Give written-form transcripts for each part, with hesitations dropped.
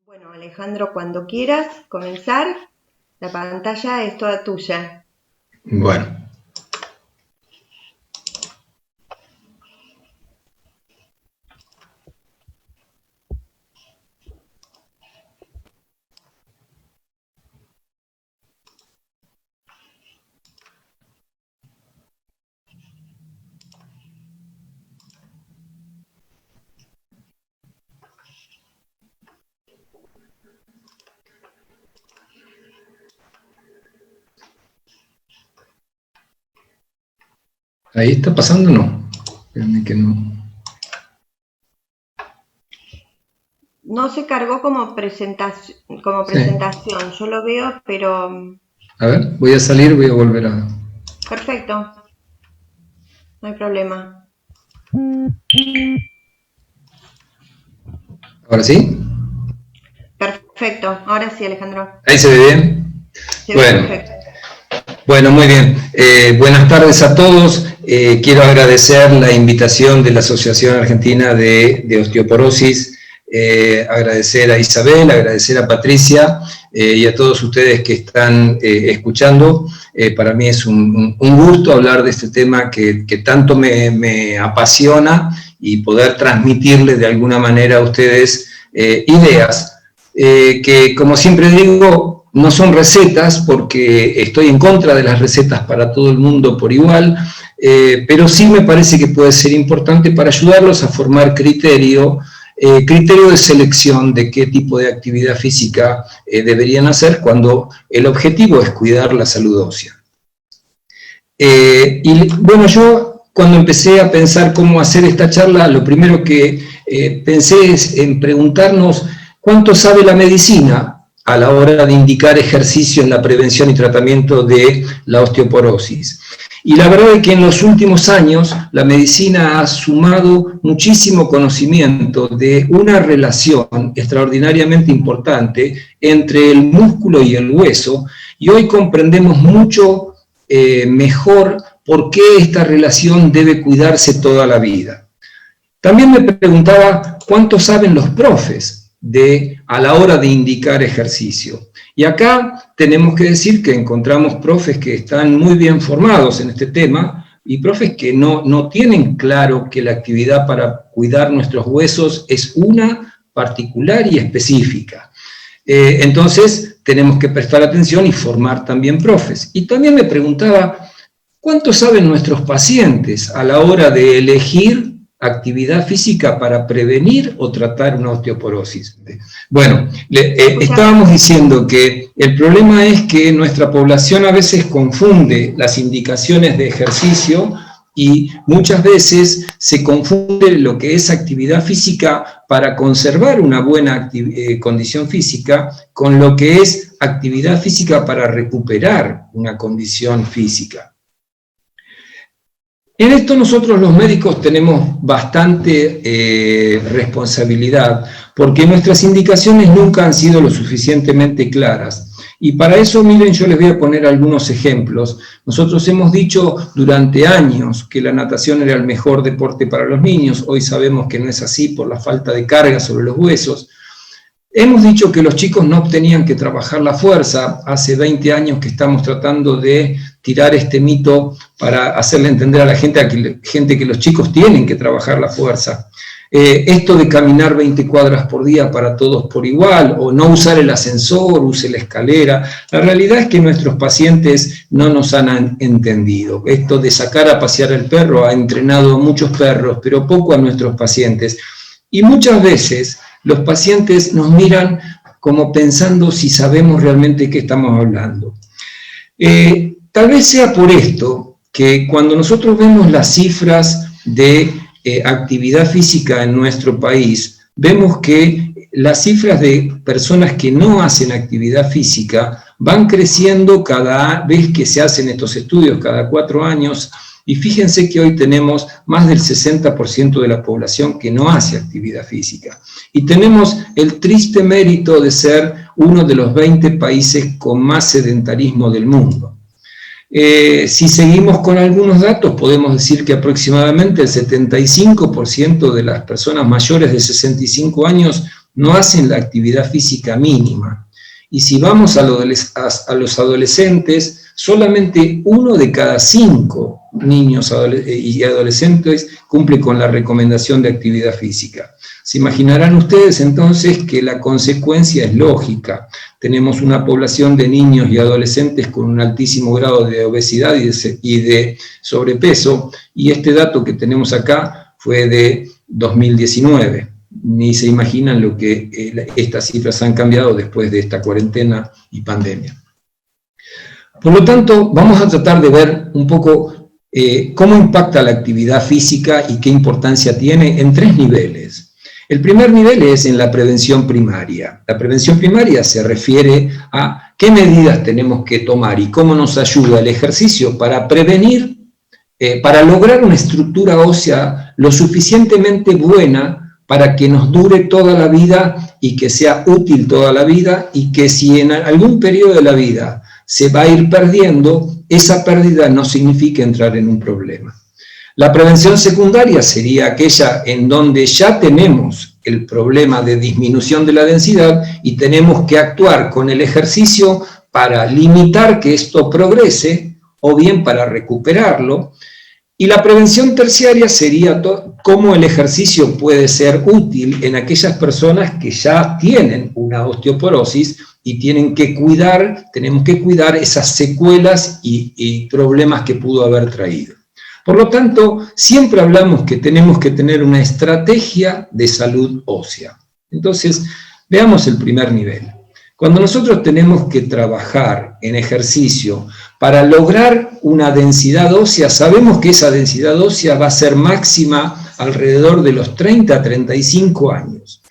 Bueno, Alejandro, cuando quieras comenzar, la pantalla es toda tuya. Bueno. ¿Ahí está pasando o no? Espérame que no. No se cargó como presentación, yo lo veo, pero... A ver, voy a salir, voy a volver a... Perfecto, no hay problema. ¿Ahora sí? Perfecto, ahora sí, Alejandro. ¿Ahí se ve bien? Se ve perfecto. Bueno, muy bien. Buenas tardes a todos. Quiero agradecer la invitación de la Asociación Argentina de Osteoporosis, agradecer a Isabel, agradecer a Patricia y a todos ustedes que están escuchando. Para mí es un gusto hablar de este tema que tanto me apasiona y poder transmitirles de alguna manera a ustedes ideas que, como siempre digo, no son recetas, porque estoy en contra de las recetas para todo el mundo por igual, pero sí me parece que puede ser importante para ayudarlos a formar criterio de selección de qué tipo de actividad física deberían hacer cuando el objetivo es cuidar la salud ósea. Y bueno, yo cuando empecé a pensar cómo hacer esta charla, lo primero que pensé es en preguntarnos cuánto sabe la medicina a la hora de indicar ejercicio en la prevención y tratamiento de la osteoporosis. Y la verdad es que en los últimos años la medicina ha sumado muchísimo conocimiento de una relación extraordinariamente importante entre el músculo y el hueso, y hoy comprendemos mucho mejor por qué esta relación debe cuidarse toda la vida. También me preguntaba cuánto saben los profes a la hora de indicar ejercicio. Y acá tenemos que decir que encontramos profes que están muy bien formados en este tema y profes que no tienen claro que la actividad para cuidar nuestros huesos es una particular y específica. Entonces tenemos que prestar atención y formar también profes. Y también me preguntaba cuánto saben nuestros pacientes a la hora de elegir actividad física para prevenir o tratar una osteoporosis. Bueno, estábamos diciendo que el problema es que nuestra población a veces confunde las indicaciones de ejercicio y muchas veces se confunde lo que es actividad física para conservar una buena condición física con lo que es actividad física para recuperar una condición física. En esto nosotros los médicos tenemos bastante responsabilidad, porque nuestras indicaciones nunca han sido lo suficientemente claras. Y para eso, miren, yo les voy a poner algunos ejemplos. Nosotros hemos dicho durante años que la natación era el mejor deporte para los niños. Hoy sabemos que no es así por la falta de carga sobre los huesos. Hemos dicho que los chicos no tenían que trabajar la fuerza. Hace 20 años que estamos tratando de tirar este mito para hacerle entender a la gente que los chicos tienen que trabajar la fuerza. Esto de caminar 20 cuadras por día para todos por igual, o no usar el ascensor, use la escalera. La realidad es que nuestros pacientes no nos han entendido. Esto de sacar a pasear al perro ha entrenado a muchos perros, pero poco a nuestros pacientes. Y muchas veces los pacientes nos miran como pensando si sabemos realmente qué estamos hablando. Tal vez sea por esto que cuando nosotros vemos las cifras de actividad física en nuestro país, vemos que las cifras de personas que no hacen actividad física van creciendo cada vez que se hacen estos estudios, cada 4 años, y fíjense que hoy tenemos más del 60% de la población que no hace actividad física. Y tenemos el triste mérito de ser uno de los 20 países con más sedentarismo del mundo. Si seguimos con algunos datos, podemos decir que aproximadamente el 75% de las personas mayores de 65 años no hacen la actividad física mínima. Y si vamos a los adolescentes, solamente 1 de cada 5 niños y adolescentes cumple con la recomendación de actividad física. Se imaginarán ustedes entonces que la consecuencia es lógica. Tenemos una población de niños y adolescentes con un altísimo grado de obesidad y de sobrepeso, y este dato que tenemos acá fue de 2019. Ni se imaginan lo que estas cifras han cambiado después de esta cuarentena y pandemia. Por lo tanto, vamos a tratar de ver un poco cómo impacta la actividad física y qué importancia tiene en 3 niveles. El primer nivel es en la prevención primaria. La prevención primaria se refiere a qué medidas tenemos que tomar y cómo nos ayuda el ejercicio para prevenir, para lograr una estructura ósea lo suficientemente buena para que nos dure toda la vida y que sea útil toda la vida, y que si en algún periodo de la vida se va a ir perdiendo, esa pérdida no significa entrar en un problema. La prevención secundaria sería aquella en donde ya tenemos el problema de disminución de la densidad y tenemos que actuar con el ejercicio para limitar que esto progrese o bien para recuperarlo. Y la prevención terciaria sería cómo el ejercicio puede ser útil en aquellas personas que ya tienen una osteoporosis y tenemos que cuidar esas secuelas y problemas que pudo haber traído. Por lo tanto, siempre hablamos que tenemos que tener una estrategia de salud ósea. Entonces, veamos el primer nivel. Cuando nosotros tenemos que trabajar en ejercicio para lograr una densidad ósea, sabemos que esa densidad ósea va a ser máxima alrededor de los 30 a 35 años.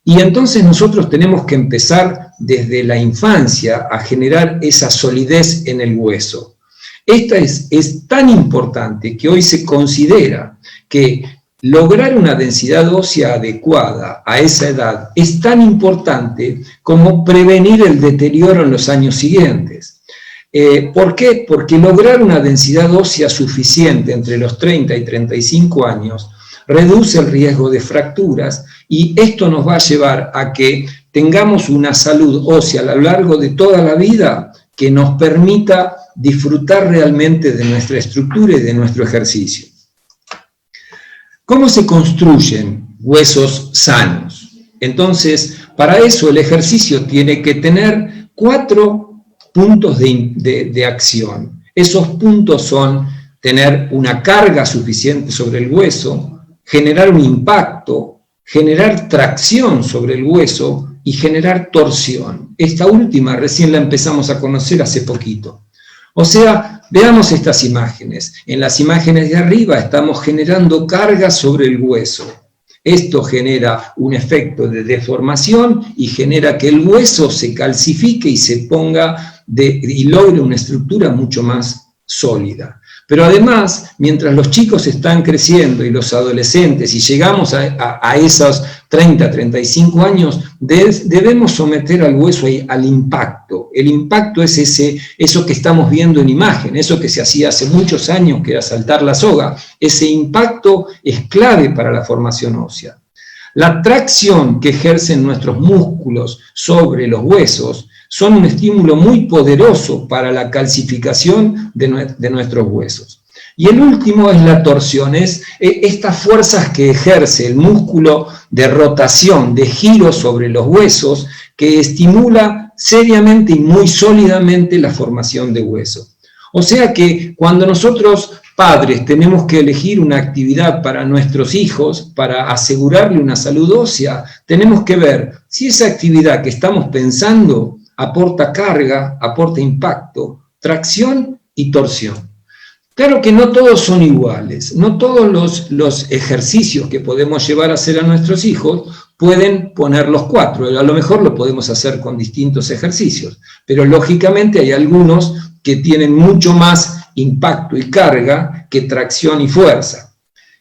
Y entonces nosotros tenemos que empezar desde la infancia a generar esa solidez en el hueso. Esta es tan importante que hoy se considera que lograr una densidad ósea adecuada a esa edad es tan importante como prevenir el deterioro en los años siguientes. ¿Por qué? Porque lograr una densidad ósea suficiente entre los 30 y 35 años reduce el riesgo de fracturas, y esto nos va a llevar a que tengamos una salud ósea a lo largo de toda la vida que nos permita disfrutar realmente de nuestra estructura y de nuestro ejercicio. ¿Cómo se construyen huesos sanos? Entonces, para eso el ejercicio tiene que tener 4 puntos de acción. Esos puntos son tener una carga suficiente sobre el hueso, generar un impacto, generar tracción sobre el hueso y generar torsión. Esta última recién la empezamos a conocer hace poquito. O sea, veamos estas imágenes. En las imágenes de arriba estamos generando carga sobre el hueso. Esto genera un efecto de deformación y genera que el hueso se calcifique y se ponga y logre una estructura mucho más sólida. Pero además, mientras los chicos están creciendo y los adolescentes, y llegamos a esos 30, 35 años, debemos someter al hueso al impacto. El impacto es eso que estamos viendo en imagen, eso que se hacía hace muchos años, que era saltar la soga. Ese impacto es clave para la formación ósea. La tracción que ejercen nuestros músculos sobre los huesos son un estímulo muy poderoso para la calcificación de nuestros huesos. Y el último es la torsión, es estas fuerzas que ejerce el músculo de rotación, de giro sobre los huesos, que estimula seriamente y muy sólidamente la formación de hueso. O sea que cuando nosotros, padres, tenemos que elegir una actividad para nuestros hijos, para asegurarle una salud ósea, tenemos que ver si esa actividad que estamos pensando aporta carga, aporta impacto, tracción y torsión. Claro que no todos son iguales, no todos los ejercicios que podemos llevar a hacer a nuestros hijos pueden poner los 4, a lo mejor lo podemos hacer con distintos ejercicios, pero lógicamente hay algunos que tienen mucho más impacto y carga que tracción y fuerza.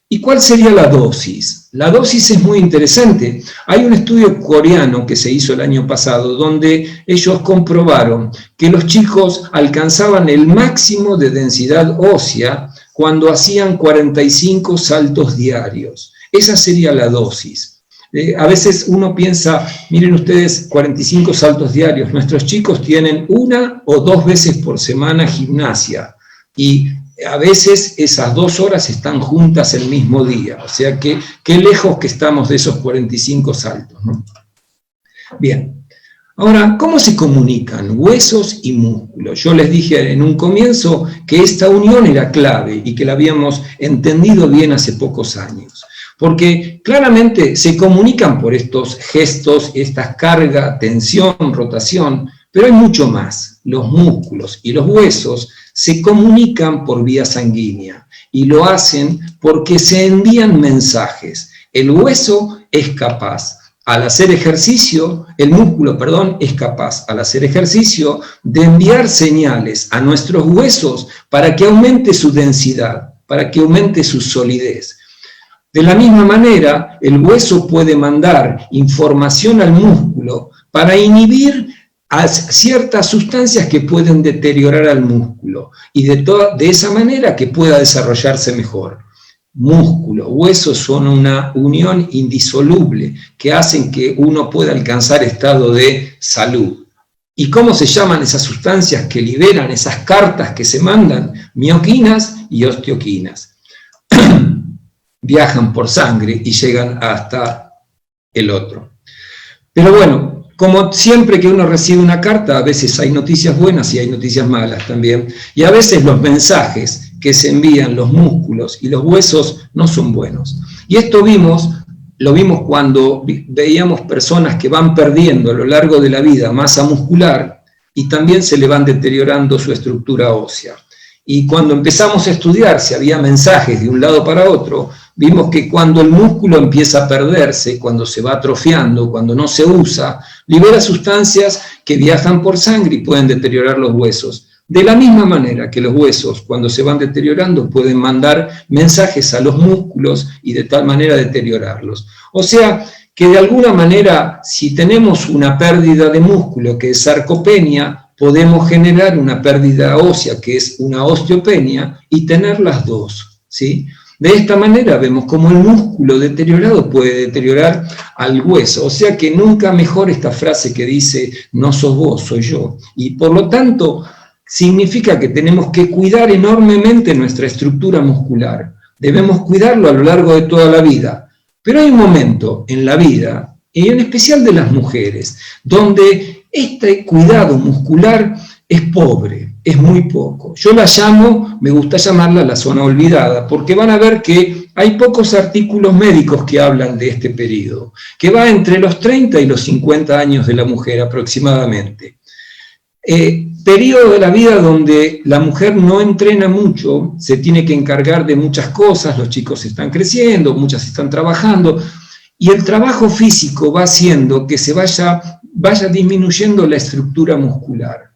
¿Y cuál sería la dosis? La dosis es muy interesante. Hay un estudio coreano que se hizo el año pasado donde ellos comprobaron que los chicos alcanzaban el máximo de densidad ósea cuando hacían 45 saltos diarios. Esa sería la dosis. A veces uno piensa, miren ustedes, 45 saltos diarios, nuestros chicos tienen 1 o 2 veces por semana gimnasia, y a veces esas 2 horas están juntas el mismo día, o sea que qué lejos que estamos de esos 45 saltos, ¿no? Bien, ahora, ¿cómo se comunican huesos y músculos? Yo les dije en un comienzo que esta unión era clave y que la habíamos entendido bien hace pocos años, porque claramente se comunican por estos gestos, esta carga, tensión, rotación, pero hay mucho más. Los músculos y los huesos se comunican por vía sanguínea y lo hacen porque se envían mensajes. El hueso es capaz, al hacer ejercicio, el músculo, perdón, es capaz al hacer ejercicio de enviar señales a nuestros huesos para que aumente su densidad, para que aumente su solidez. De la misma manera, el hueso puede mandar información al músculo para inhibir a ciertas sustancias que pueden deteriorar al músculo y de esa manera que pueda desarrollarse mejor. Músculo, huesos son una unión indisoluble que hacen que uno pueda alcanzar estado de salud. ¿Y cómo se llaman esas sustancias que liberan, esas cartas que se mandan? Mioquinas y osteoquinas. Viajan por sangre y llegan hasta el otro. Pero bueno, como siempre que uno recibe una carta, a veces hay noticias buenas y hay noticias malas también, y a veces los mensajes que se envían los músculos y los huesos no son buenos. Y esto lo vimos cuando veíamos personas que van perdiendo a lo largo de la vida masa muscular y también se le van deteriorando su estructura ósea. Y cuando empezamos a estudiar si había mensajes de un lado para otro, vimos que cuando el músculo empieza a perderse, cuando se va atrofiando, cuando no se usa, libera sustancias que viajan por sangre y pueden deteriorar los huesos. De la misma manera que los huesos, cuando se van deteriorando, pueden mandar mensajes a los músculos y de tal manera deteriorarlos. O sea, que de alguna manera, si tenemos una pérdida de músculo, que es sarcopenia, podemos generar una pérdida ósea, que es una osteopenia, y tener las dos, ¿sí? De esta manera vemos cómo el músculo deteriorado puede deteriorar al hueso. O sea que nunca mejor esta frase que dice, no sos vos, soy yo. Y por lo tanto, significa que tenemos que cuidar enormemente nuestra estructura muscular. Debemos cuidarlo a lo largo de toda la vida. Pero hay un momento en la vida, y en especial de las mujeres, donde este cuidado muscular es pobre, es muy poco. Yo la llamo, me gusta llamarla la zona olvidada, porque van a ver que hay pocos artículos médicos que hablan de este periodo, que va entre los 30 y los 50 años de la mujer aproximadamente. Periodo de la vida donde la mujer no entrena mucho, se tiene que encargar de muchas cosas, los chicos están creciendo, muchas están trabajando, y el trabajo físico va haciendo que se vaya disminuyendo la estructura muscular.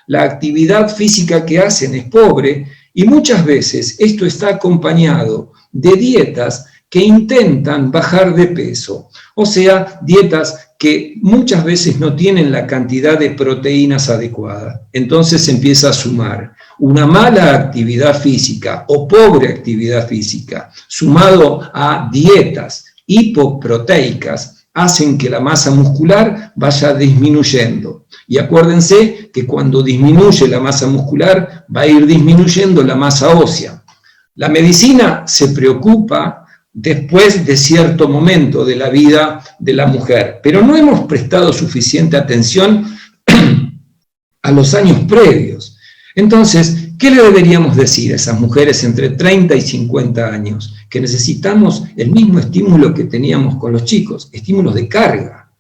La actividad física que hacen es pobre y muchas veces esto está acompañado de dietas que intentan bajar de peso, o sea, dietas que muchas veces no tienen la cantidad de proteínas adecuada. Entonces se empieza a sumar una mala actividad física o pobre actividad física, sumado a dietas hipoproteicas, hacen que la masa muscular vaya disminuyendo. Y acuérdense que cuando disminuye la masa muscular, va a ir disminuyendo la masa ósea. La medicina se preocupa después de cierto momento de la vida de la mujer, pero no hemos prestado suficiente atención a los años previos. Entonces, ¿qué le deberíamos decir a esas mujeres entre 30 y 50 años? Que necesitamos el mismo estímulo que teníamos con los chicos, estímulos de carga.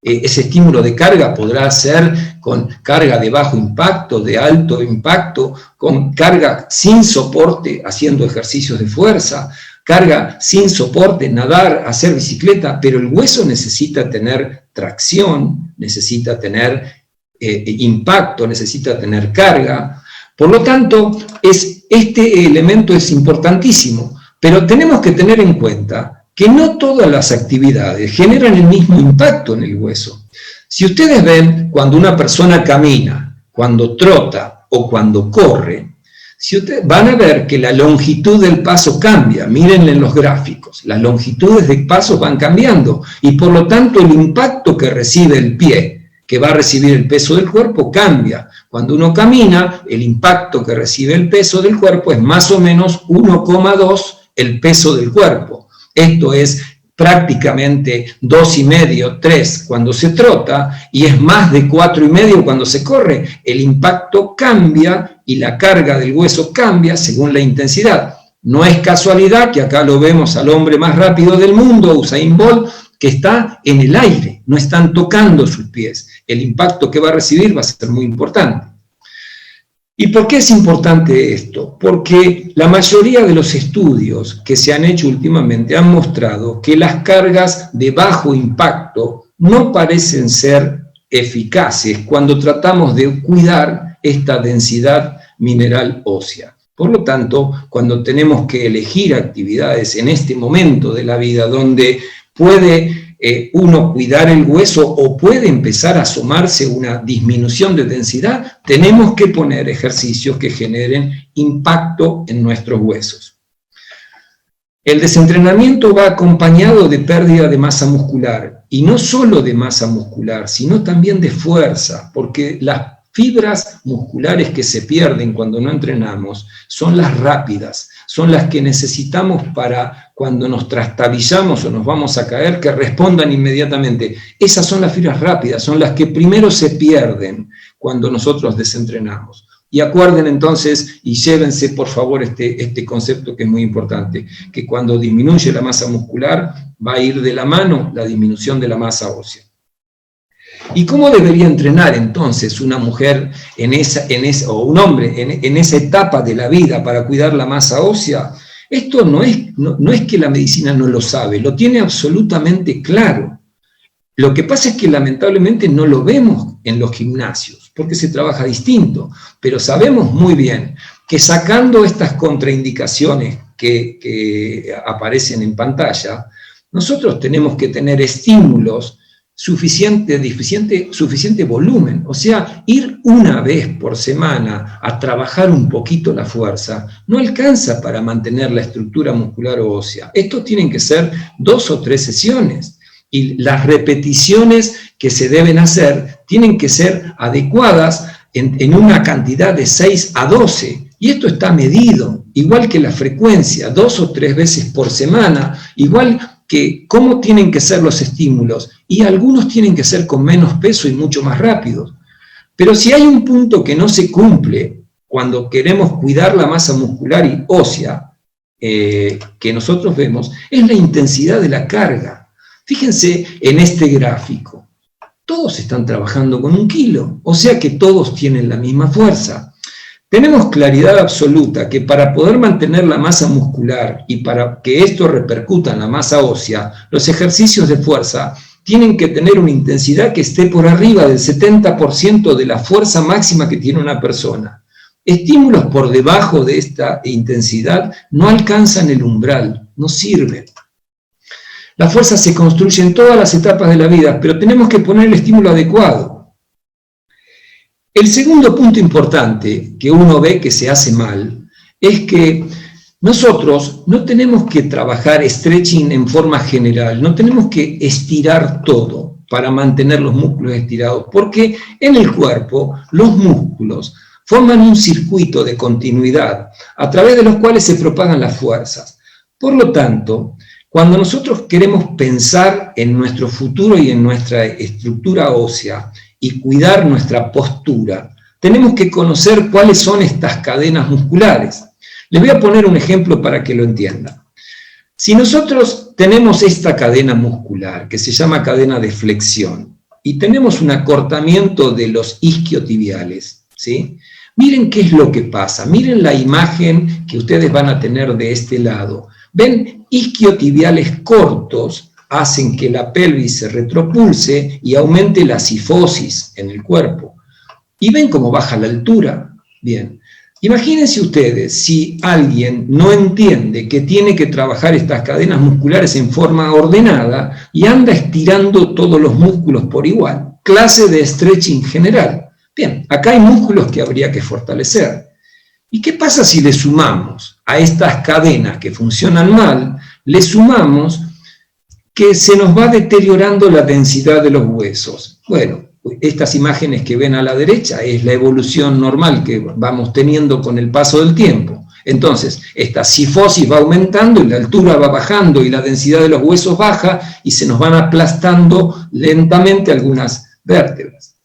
Ese estímulo de carga podrá ser con carga de bajo impacto, de alto impacto, con carga sin soporte haciendo ejercicios de fuerza, carga sin soporte, nadar, hacer bicicleta, pero el hueso necesita tener tracción, necesita tener impacto, necesita tener carga. Por lo tanto, este elemento es importantísimo, pero tenemos que tener en cuenta que no todas las actividades generan el mismo impacto en el hueso. Si ustedes ven, cuando una persona camina, cuando trota o cuando corre, Si ustedes van a ver que la longitud del paso cambia, miren en los gráficos, las longitudes de pasos van cambiando y por lo tanto el impacto que recibe el pie, que va a recibir el peso del cuerpo, cambia. Cuando uno camina, el impacto que recibe el peso del cuerpo es más o menos 1,2 el peso del cuerpo. Esto es prácticamente 2,5, 3 cuando se trota, y es más de 4,5 cuando se corre. El impacto cambia y la carga del hueso cambia según la intensidad. No es casualidad que acá lo vemos al hombre más rápido del mundo, Usain Bolt, que está en el aire, no están tocando sus pies. El impacto que va a recibir va a ser muy importante. ¿Y por qué es importante esto? Porque la mayoría de los estudios que se han hecho últimamente han mostrado que las cargas de bajo impacto no parecen ser eficaces cuando tratamos de cuidar esta densidad mineral ósea. Por lo tanto, cuando tenemos que elegir actividades en este momento de la vida donde puede uno cuidar el hueso o puede empezar a asomarse una disminución de densidad, tenemos que poner ejercicios que generen impacto en nuestros huesos. El desentrenamiento va acompañado de pérdida de masa muscular, y no solo de masa muscular, sino también de fuerza, porque las fibras musculares que se pierden cuando no entrenamos son las rápidas, son las que necesitamos para cuando nos trastabillamos o nos vamos a caer, que respondan inmediatamente. Esas son las fibras rápidas, son las que primero se pierden cuando nosotros desentrenamos. Y acuerden entonces, y llévense por favor este concepto que es muy importante, que cuando disminuye la masa muscular, va a ir de la mano la disminución de la masa ósea. ¿Y cómo debería entrenar entonces una mujer o un hombre en esa etapa de la vida para cuidar la masa ósea? Esto no es que la medicina no lo sabe, lo tiene absolutamente claro. Lo que pasa es que lamentablemente no lo vemos en los gimnasios, porque se trabaja distinto, pero sabemos muy bien que sacando estas contraindicaciones que aparecen en pantalla, nosotros tenemos que tener estímulos suficiente volumen, o sea, ir una vez por semana a trabajar un poquito la fuerza, no alcanza para mantener la estructura muscular o ósea. Esto tienen que ser 2 o 3 sesiones, y las repeticiones que se deben hacer tienen que ser adecuadas en una cantidad de 6 a 12, y esto está medido, igual que la frecuencia, 2 o 3 veces por semana, igual que cómo tienen que ser los estímulos, y algunos tienen que ser con menos peso y mucho más rápidos. Pero si hay un punto que no se cumple cuando queremos cuidar la masa muscular y ósea que nosotros vemos, es la intensidad de la carga. Fíjense en este gráfico, todos están trabajando con 1 kilo, o sea que todos tienen la misma fuerza. Tenemos claridad absoluta que para poder mantener la masa muscular y para que esto repercuta en la masa ósea, los ejercicios de fuerza tienen que tener una intensidad que esté por arriba del 70% de la fuerza máxima que tiene una persona. Estímulos por debajo de esta intensidad no alcanzan el umbral, no sirven. La fuerza se construye en todas las etapas de la vida, pero tenemos que poner el estímulo adecuado. El segundo punto importante que uno ve que se hace mal es que nosotros no tenemos que trabajar stretching en forma general, no tenemos que estirar todo para mantener los músculos estirados, porque en el cuerpo los músculos forman un circuito de continuidad a través de los cuales se propagan las fuerzas. Por lo tanto, cuando nosotros queremos pensar en nuestro futuro y en nuestra estructura ósea, y cuidar nuestra postura, tenemos que conocer cuáles son estas cadenas musculares. Les voy a poner un ejemplo para que lo entiendan. Si nosotros tenemos esta cadena muscular, que se llama cadena de flexión, y tenemos un acortamiento de los isquiotibiales, ¿sí? Miren qué es lo que pasa, miren la imagen que ustedes van a tener de este lado. ¿Ven? Isquiotibiales cortos hacen que la pelvis se retropulse y aumente la cifosis en el cuerpo. ¿Y ven cómo baja la altura? Bien, imagínense ustedes si alguien no entiende que tiene que trabajar estas cadenas musculares en forma ordenada y anda estirando todos los músculos por igual. Clase de stretching general. Bien, acá hay músculos que habría que fortalecer. ¿Y qué pasa si le sumamos a estas cadenas que funcionan mal, le sumamos que se nos va deteriorando la densidad de los huesos? Bueno, estas imágenes que ven a la derecha es la evolución normal que vamos teniendo con el paso del tiempo. Entonces, esta cifosis va aumentando y la altura va bajando y la densidad de los huesos baja y se nos van aplastando lentamente algunas vértebras.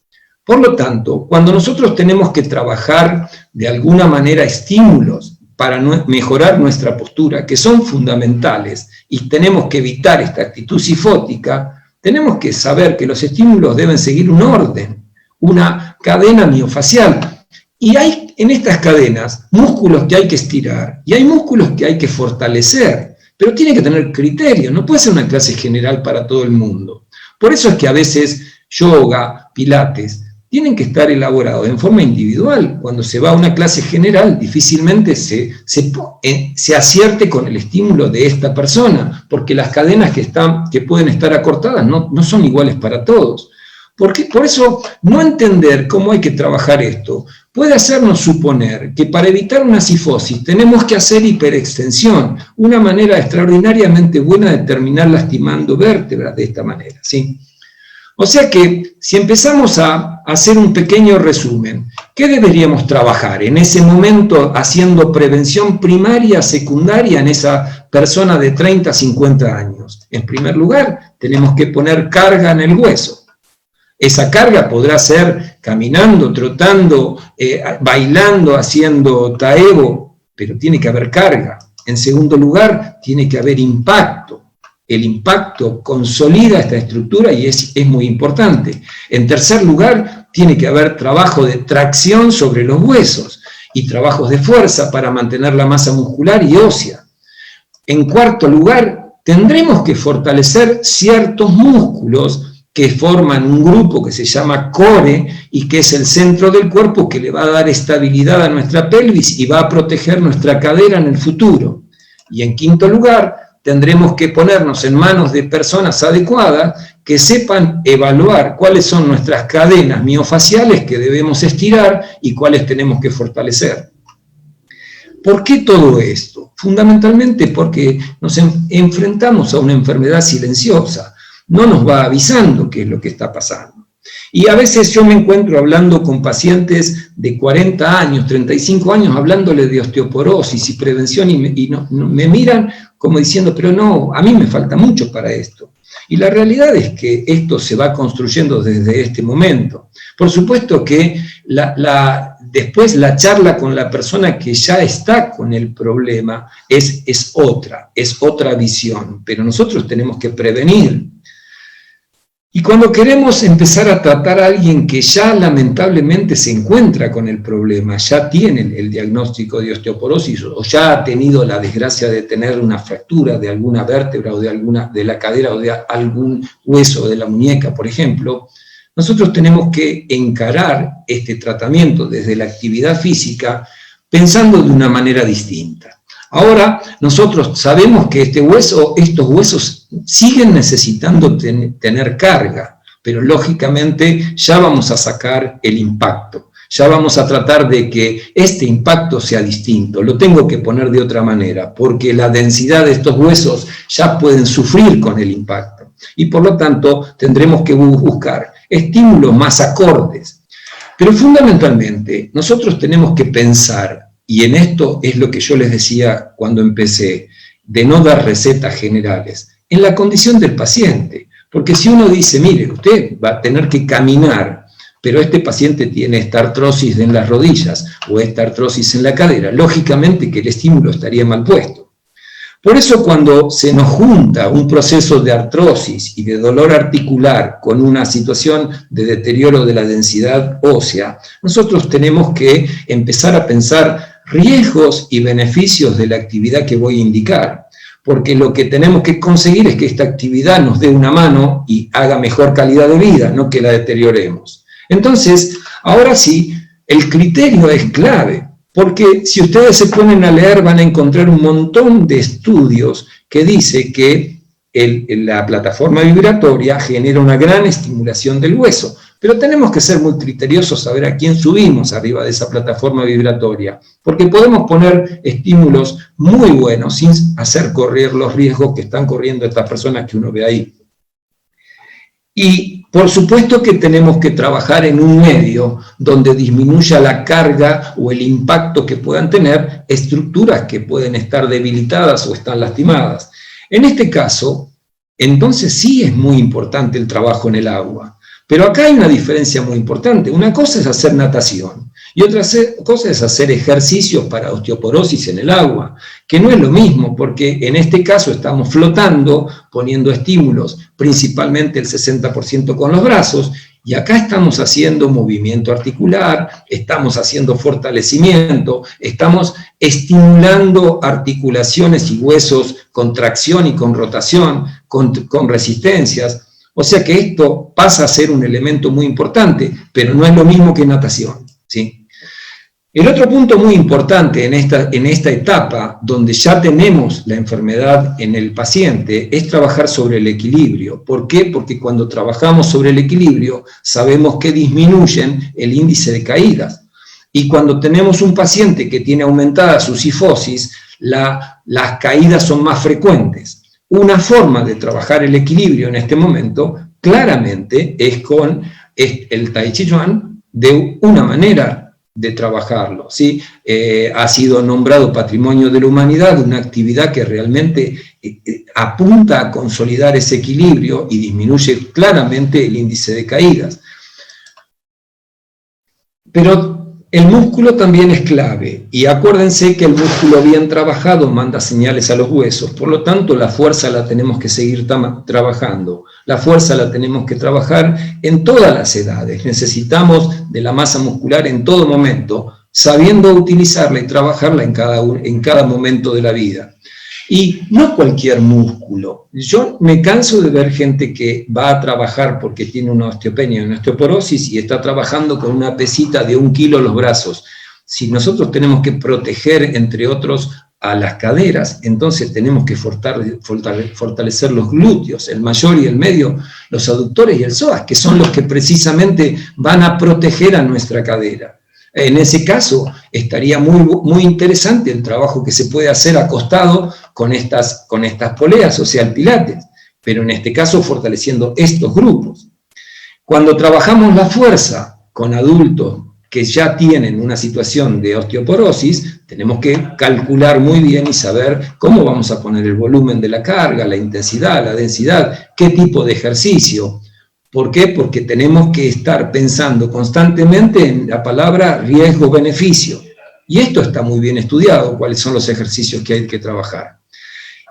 Por lo tanto, cuando nosotros tenemos que trabajar de alguna manera estímulos para mejorar nuestra postura, que son fundamentales, y tenemos que evitar esta actitud cifótica, tenemos que saber que los estímulos deben seguir un orden, una cadena miofacial. Y hay en estas cadenas músculos que hay que estirar y hay músculos que hay que fortalecer, pero tiene que tener criterio, no puede ser una clase general para todo el mundo. Por eso es que a veces yoga, pilates, tienen que estar elaborados en forma individual. Cuando se va a una clase general, difícilmente se acierte con el estímulo de esta persona, porque las cadenas que pueden estar acortadas no son iguales para todos. Por eso, no entender cómo hay que trabajar esto puede hacernos suponer que para evitar una cifosis tenemos que hacer hiperextensión, una manera extraordinariamente buena de terminar lastimando vértebras de esta manera, ¿sí? O sea que, si empezamos a hacer un pequeño resumen, ¿qué deberíamos trabajar en ese momento haciendo prevención primaria, secundaria en esa persona de 30 a 50 años? En primer lugar, tenemos que poner carga en el hueso. Esa carga podrá ser caminando, trotando, bailando, haciendo taebo, pero tiene que haber carga. En segundo lugar, tiene que haber impacto. El impacto consolida esta estructura y es muy importante. En tercer lugar, tiene que haber trabajo de tracción sobre los huesos y trabajos de fuerza para mantener la masa muscular y ósea. En cuarto lugar, tendremos que fortalecer ciertos músculos que forman un grupo que se llama core y que es el centro del cuerpo que le va a dar estabilidad a nuestra pelvis y va a proteger nuestra cadera en el futuro. Y en quinto lugar, tendremos que ponernos en manos de personas adecuadas que sepan evaluar cuáles son nuestras cadenas miofaciales que debemos estirar y cuáles tenemos que fortalecer. ¿Por qué todo esto? Fundamentalmente porque nos enfrentamos a una enfermedad silenciosa. No nos va avisando qué es lo que está pasando. Y a veces yo me encuentro hablando con pacientes de 40 años, 35 años, hablándole de osteoporosis y prevención y me miran como diciendo, pero no, a mí me falta mucho para esto. Y la realidad es que esto se va construyendo desde este momento. Por supuesto que después la charla con la persona que ya está con el problema es otra visión, pero nosotros tenemos que prevenir. Y cuando queremos empezar a tratar a alguien que ya lamentablemente se encuentra con el problema, ya tiene el diagnóstico de osteoporosis o ya ha tenido la desgracia de tener una fractura de alguna vértebra o de la cadera o de algún hueso de la muñeca, por ejemplo, nosotros tenemos que encarar este tratamiento desde la actividad física pensando de una manera distinta. Ahora, nosotros sabemos que estos huesos siguen necesitando tener carga, pero lógicamente ya vamos a sacar el impacto, ya vamos a tratar de que este impacto sea distinto, lo tengo que poner de otra manera, porque la densidad de estos huesos ya pueden sufrir con el impacto, y por lo tanto tendremos que buscar estímulos más acordes. Pero fundamentalmente, nosotros tenemos que pensar, y en esto es lo que yo les decía cuando empecé, de no dar recetas generales, en la condición del paciente. Porque si uno dice, mire, usted va a tener que caminar, pero este paciente tiene esta artrosis en las rodillas o esta artrosis en la cadera, lógicamente que el estímulo estaría mal puesto. Por eso cuando se nos junta un proceso de artrosis y de dolor articular con una situación de deterioro de la densidad ósea, nosotros tenemos que empezar a pensar riesgos y beneficios de la actividad que voy a indicar, porque lo que tenemos que conseguir es que esta actividad nos dé una mano y haga mejor calidad de vida, no que la deterioremos. Entonces, ahora sí, el criterio es clave, porque si ustedes se ponen a leer van a encontrar un montón de estudios que dice que la plataforma vibratoria genera una gran estimulación del hueso, Pero tenemos que ser muy criteriosos, saber a quién subimos arriba de esa plataforma vibratoria, porque podemos poner estímulos muy buenos sin hacer correr los riesgos que están corriendo estas personas que uno ve ahí. Y por supuesto que tenemos que trabajar en un medio donde disminuya la carga o el impacto que puedan tener estructuras que pueden estar debilitadas o están lastimadas. En este caso, entonces sí es muy importante el trabajo en el agua. Pero acá hay una diferencia muy importante. Una cosa es hacer natación y otra cosa es hacer ejercicios para osteoporosis en el agua, que no es lo mismo, porque en este caso estamos flotando, poniendo estímulos, principalmente el 60% con los brazos, y acá estamos haciendo movimiento articular, estamos haciendo fortalecimiento, estamos estimulando articulaciones y huesos con tracción y con rotación, con resistencias. O sea que esto pasa a ser un elemento muy importante, pero no es lo mismo que natación, ¿sí? El otro punto muy importante en esta etapa, donde ya tenemos la enfermedad en el paciente, es trabajar sobre el equilibrio. ¿Por qué? Porque cuando trabajamos sobre el equilibrio, sabemos que disminuyen el índice de caídas. Y cuando tenemos un paciente que tiene aumentada su cifosis, las caídas son más frecuentes. Una forma de trabajar el equilibrio en este momento, claramente, es con el Tai Chi Chuan de una manera de trabajarlo, ¿sí? Ha sido nombrado Patrimonio de la Humanidad, una actividad que realmente apunta a consolidar ese equilibrio y disminuye claramente el índice de caídas. Pero el músculo también es clave, y acuérdense que el músculo bien trabajado manda señales a los huesos, por lo tanto la fuerza la tenemos que seguir trabajando, la fuerza la tenemos que trabajar en todas las edades, necesitamos de la masa muscular en todo momento, sabiendo utilizarla y trabajarla en cada momento de la vida. Y no cualquier músculo. Yo me canso de ver gente que va a trabajar porque tiene una osteopenia, una osteoporosis y está trabajando con una pesita de 1 kilo los brazos. Si nosotros tenemos que proteger, entre otros, a las caderas, entonces tenemos que fortalecer los glúteos, el mayor y el medio, los aductores y el psoas, que son los que precisamente van a proteger a nuestra cadera. En ese caso, estaría muy interesante el trabajo que se puede hacer acostado con estas poleas, o sea, el pilates, pero en este caso fortaleciendo estos grupos. Cuando trabajamos la fuerza con adultos que ya tienen una situación de osteoporosis, tenemos que calcular muy bien y saber cómo vamos a poner el volumen de la carga, la intensidad, la densidad, qué tipo de ejercicio. ¿Por qué? Porque tenemos que estar pensando constantemente en la palabra riesgo-beneficio. Y esto está muy bien estudiado, cuáles son los ejercicios que hay que trabajar.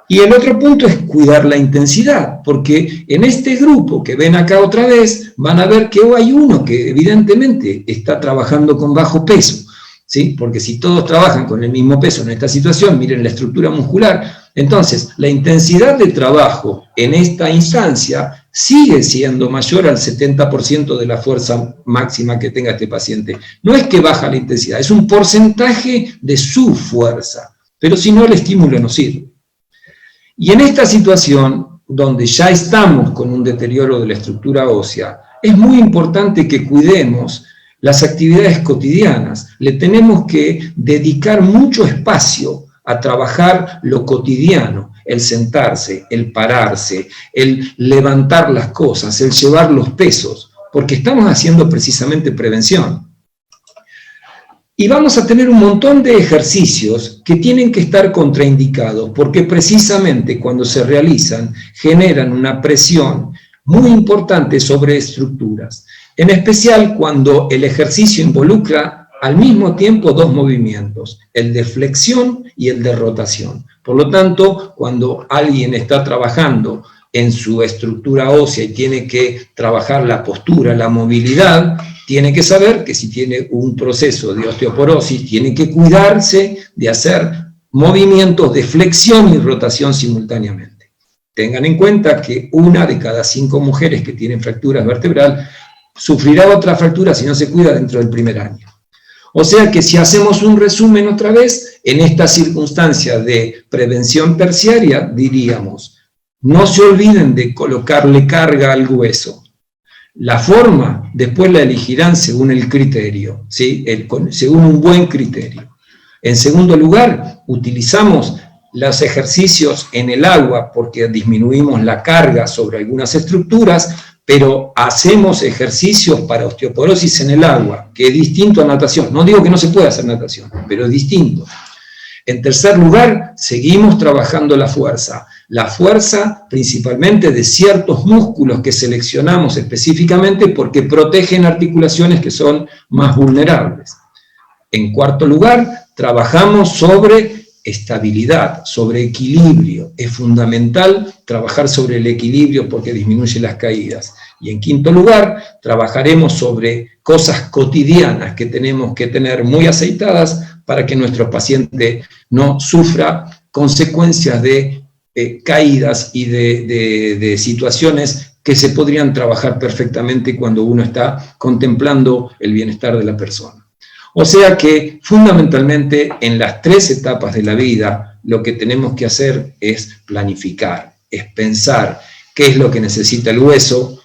Y el otro punto es cuidar la intensidad, porque en este grupo que ven acá otra vez, van a ver que hay uno que evidentemente está trabajando con bajo peso, ¿sí? Porque si todos trabajan con el mismo peso en esta situación, miren la estructura muscular, entonces la intensidad de trabajo en esta instancia sigue siendo mayor al 70% de la fuerza máxima que tenga este paciente. No es que baja la intensidad, es un porcentaje de su fuerza, pero si no el estímulo no sirve. Y en esta situación, donde ya estamos con un deterioro de la estructura ósea, es muy importante que cuidemos las actividades cotidianas. Le tenemos que dedicar mucho espacio a trabajar lo cotidiano, el sentarse, el pararse, el levantar las cosas, el llevar los pesos, porque estamos haciendo precisamente prevención. Y vamos a tener un montón de ejercicios que tienen que estar contraindicados, porque precisamente cuando se realizan generan una presión muy importante sobre estructuras, en especial cuando el ejercicio involucra al mismo tiempo 2 movimientos, el de flexión y el de rotación. Por lo tanto, cuando alguien está trabajando en su estructura ósea y tiene que trabajar la postura, la movilidad, tiene que saber que si tiene un proceso de osteoporosis, tiene que cuidarse de hacer movimientos de flexión y rotación simultáneamente. Tengan en cuenta que 1 de cada 5 mujeres que tienen fracturas vertebrales sufrirá otra fractura si no se cuida dentro del primer año. O sea que si hacemos un resumen otra vez, en esta circunstancia de prevención terciaria, diríamos, no se olviden de colocarle carga al hueso. La forma después la elegirán según el criterio, ¿sí? Según un buen criterio. En segundo lugar, utilizamos los ejercicios en el agua porque disminuimos la carga sobre algunas estructuras, pero hacemos ejercicios para osteoporosis en el agua, que es distinto a natación. No digo que no se pueda hacer natación, pero es distinto. En tercer lugar, seguimos trabajando la fuerza principalmente de ciertos músculos que seleccionamos específicamente porque protegen articulaciones que son más vulnerables. En cuarto lugar, trabajamos sobre estabilidad, sobre equilibrio. Es fundamental trabajar sobre el equilibrio porque disminuye las caídas. Y en quinto lugar, trabajaremos sobre cosas cotidianas que tenemos que tener muy aceitadas para que nuestro paciente no sufra consecuencias de caídas y de situaciones que se podrían trabajar perfectamente cuando uno está contemplando el bienestar de la persona. O sea que fundamentalmente en las 3 etapas de la vida lo que tenemos que hacer es planificar, es pensar qué es lo que necesita el hueso,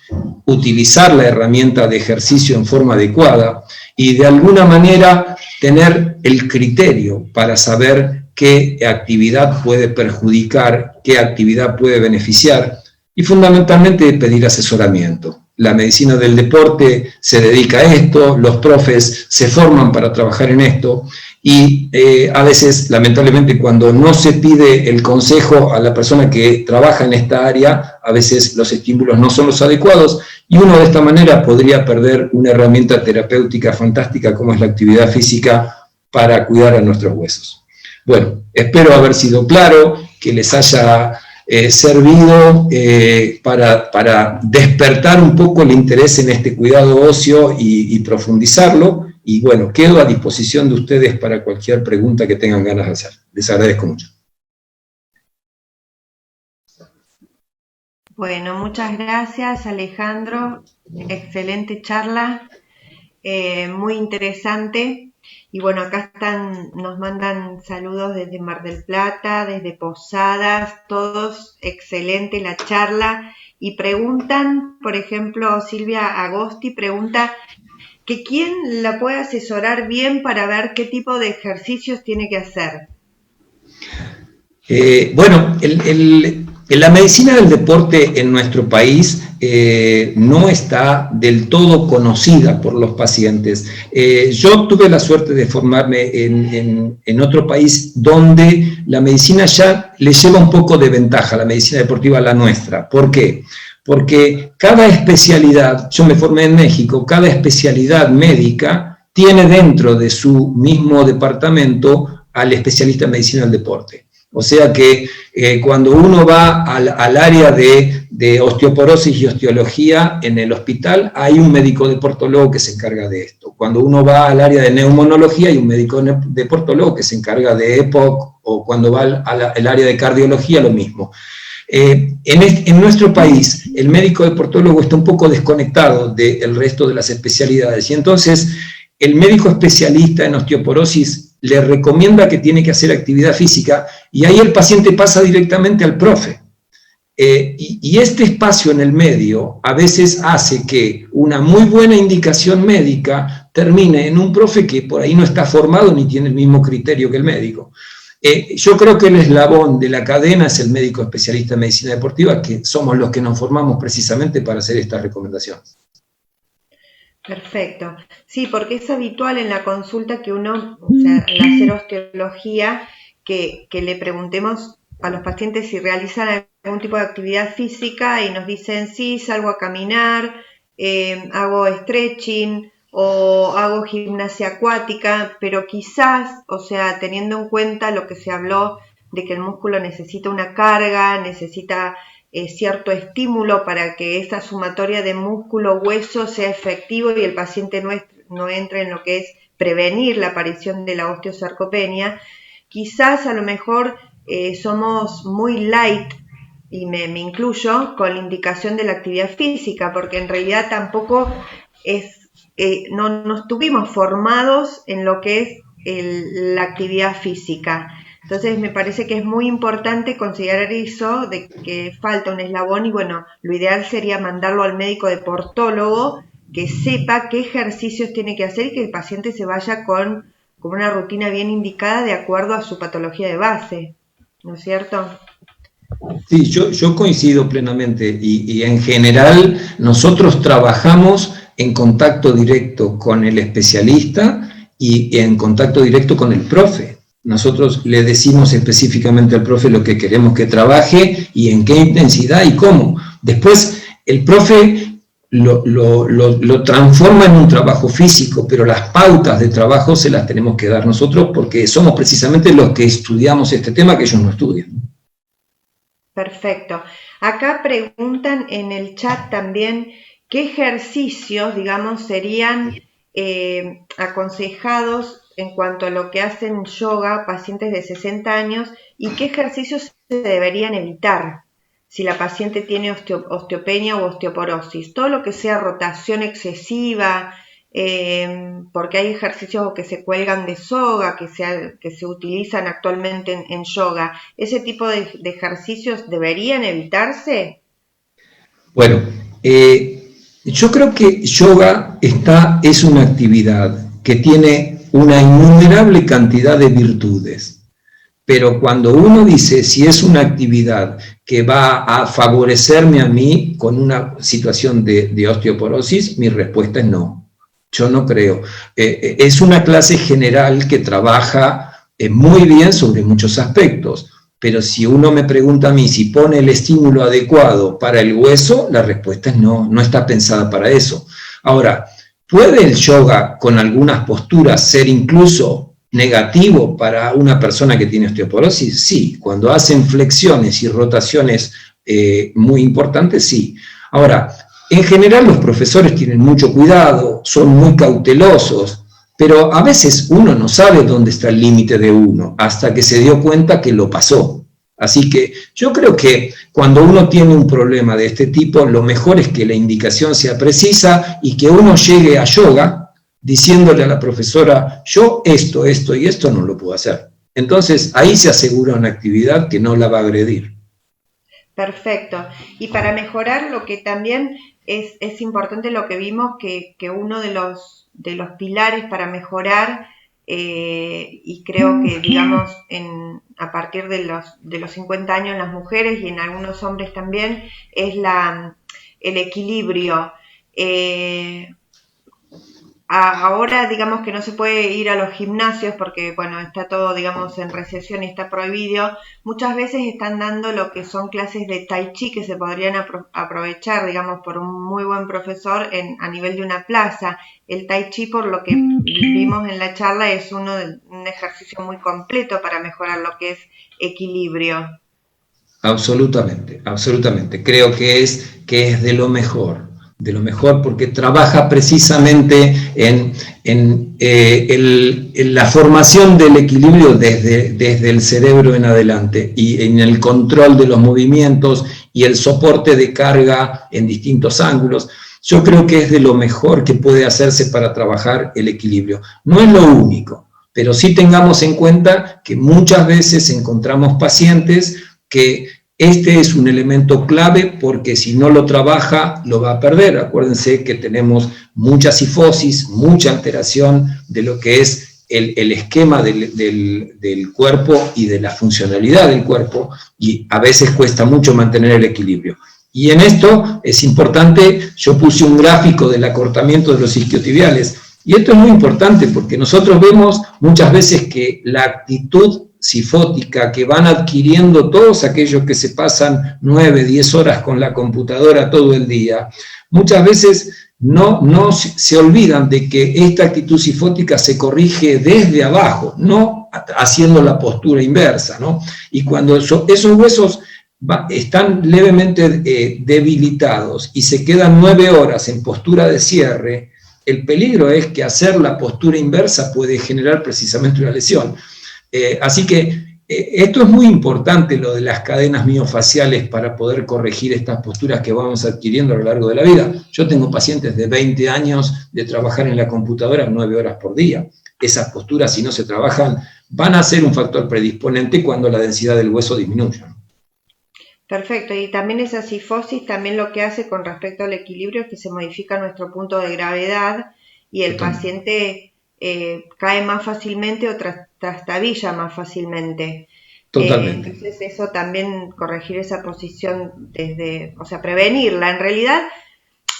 utilizar la herramienta de ejercicio en forma adecuada y de alguna manera tener el criterio para saber qué actividad puede perjudicar, qué actividad puede beneficiar y fundamentalmente pedir asesoramiento. La medicina del deporte se dedica a esto, los profes se forman para trabajar en esto y a veces, lamentablemente, cuando no se pide el consejo a la persona que trabaja en esta área, a veces los estímulos no son los adecuados y uno de esta manera podría perder una herramienta terapéutica fantástica como es la actividad física para cuidar a nuestros huesos. Bueno, espero haber sido claro, que les haya servido para despertar un poco el interés en este cuidado óseo y profundizarlo. Y bueno, quedo a disposición de ustedes para cualquier pregunta que tengan ganas de hacer. Les agradezco mucho. Bueno, muchas gracias, Alejandro. Excelente charla, muy interesante. Y bueno, acá nos mandan saludos desde Mar del Plata, desde Posadas, todos, excelente la charla. Y preguntan, por ejemplo, Silvia Agosti pregunta que quién la puede asesorar bien para ver qué tipo de ejercicios tiene que hacer. Bueno, la medicina del deporte en nuestro país no está del todo conocida por los pacientes. Yo tuve la suerte de formarme en otro país donde la medicina ya le lleva un poco de ventaja, la medicina deportiva a la nuestra. ¿Por qué? Porque cada especialidad, yo me formé en México, cada especialidad médica tiene dentro de su mismo departamento al especialista en medicina del deporte. O sea que cuando uno va al área de osteoporosis y osteología en el hospital, hay un médico deportólogo que se encarga de esto. Cuando uno va al área de neumonología, hay un médico deportólogo que se encarga de EPOC, o cuando va al área de cardiología, lo mismo. En nuestro país, el médico deportólogo está un poco desconectado del resto de las especialidades, y entonces el médico especialista en osteoporosis le recomienda que tiene que hacer actividad física, y ahí el paciente pasa directamente al profe. Y este espacio en el medio a veces hace que una muy buena indicación médica termine en un profe que por ahí no está formado ni tiene el mismo criterio que el médico. Yo creo que el eslabón de la cadena es el médico especialista en medicina deportiva, que somos los que nos formamos precisamente para hacer estas recomendaciones. Perfecto. Sí, porque es habitual en la consulta que uno, o sea, al hacer osteología, que le preguntemos a los pacientes si realizan algún tipo de actividad física y nos dicen sí, salgo a caminar, hago stretching o hago gimnasia acuática, pero quizás, o sea, teniendo en cuenta lo que se habló de que el músculo necesita una carga, necesita cierto estímulo para que esta sumatoria de músculo-hueso sea efectivo y el paciente no entre en lo que es prevenir la aparición de la osteosarcopenia, quizás a lo mejor somos muy light, y me incluyo, con la indicación de la actividad física, porque en realidad tampoco no estuvimos formados en lo que es la actividad física. Entonces me parece que es muy importante considerar eso, de que falta un eslabón y bueno, lo ideal sería mandarlo al médico deportólogo que sepa qué ejercicios tiene que hacer y que el paciente se vaya con una rutina bien indicada de acuerdo a su patología de base, ¿no es cierto? Sí, yo coincido plenamente y en general nosotros trabajamos en contacto directo con el especialista y en contacto directo con el profe. Nosotros le decimos específicamente al profe lo que queremos que trabaje y en qué intensidad y cómo. Después el profe lo transforma en un trabajo físico, pero las pautas de trabajo se las tenemos que dar nosotros porque somos precisamente los que estudiamos este tema que ellos no estudian. Perfecto. Acá preguntan en el chat también qué ejercicios, digamos, serían aconsejados en cuanto a lo que hacen yoga pacientes de 60 años y qué ejercicios se deberían evitar si la paciente tiene osteopenia o osteoporosis. Todo lo que sea rotación excesiva, porque hay ejercicios que se cuelgan de soga, que se utilizan actualmente en yoga. ¿Ese tipo de ejercicios deberían evitarse? Bueno, yo creo que yoga es una actividad que tiene una innumerable cantidad de virtudes, pero cuando uno dice si es una actividad que va a favorecerme a mí con una situación de osteoporosis, mi respuesta es no. Yo no creo. Es una clase general que trabaja muy bien sobre muchos aspectos, pero si uno me pregunta a mí si pone el estímulo adecuado para el hueso, la respuesta es no, no está pensada para eso. Ahora, ¿puede el yoga con algunas posturas ser incluso negativo para una persona que tiene osteoporosis? Sí, cuando hacen flexiones y rotaciones muy importantes, sí. Ahora, en general los profesores tienen mucho cuidado, son muy cautelosos, pero a veces uno no sabe dónde está el límite de uno hasta que se dio cuenta que lo pasó. Así que yo creo que cuando uno tiene un problema de este tipo, lo mejor es que la indicación sea precisa y que uno llegue a yoga diciéndole a la profesora, yo esto y esto no lo puedo hacer. Entonces ahí se asegura una actividad que no la va a agredir. Perfecto. Y para mejorar, lo que también es importante lo que vimos, que uno de los pilares para mejorar, y creo que, digamos, a partir de los 50 años en las mujeres y en algunos hombres también, es el equilibrio. Ahora, digamos que no se puede ir a los gimnasios porque, bueno, está todo, digamos, en recesión y está prohibido. Muchas veces están dando lo que son clases de tai chi que se podrían aprovechar, digamos, por un muy buen profesor a nivel de una plaza. El tai chi, por lo que vimos en la charla, es un ejercicio muy completo para mejorar lo que es equilibrio. Absolutamente, absolutamente. Creo que es de lo mejor porque trabaja precisamente en la formación del equilibrio desde el cerebro en adelante y en el control de los movimientos y el soporte de carga en distintos ángulos. Yo creo que es de lo mejor que puede hacerse para trabajar el equilibrio. No es lo único, pero sí tengamos en cuenta que muchas veces encontramos pacientes que este es un elemento clave porque si no lo trabaja, lo va a perder. Acuérdense que tenemos mucha cifosis, mucha alteración de lo que es el esquema del cuerpo y de la funcionalidad del cuerpo, y a veces cuesta mucho mantener el equilibrio. Y en esto es importante, yo puse un gráfico del acortamiento de los isquiotibiales, y esto es muy importante porque nosotros vemos muchas veces que la actitud cifótica que van adquiriendo todos aquellos que se pasan 9, 10 horas con la computadora todo el día, muchas veces no se olvidan de que esta actitud cifótica se corrige desde abajo, no haciendo la postura inversa, ¿no? Y cuando esos huesos están levemente debilitados y se quedan 9 horas en postura de cierre, el peligro es que hacer la postura inversa puede generar precisamente una lesión. Así que esto es muy importante, lo de las cadenas miofaciales, para poder corregir estas posturas que vamos adquiriendo a lo largo de la vida. Yo tengo pacientes de 20 años de trabajar en la computadora 9 horas por día. Esas posturas, si no se trabajan, van a ser un factor predisponente cuando la densidad del hueso disminuya. Perfecto, y también esa cifosis también lo que hace con respecto al equilibrio es que se modifica nuestro punto de gravedad y el paciente cae más fácilmente o trastabilla más fácilmente. Totalmente. Entonces eso también, corregir esa posición o sea, prevenirla. En realidad,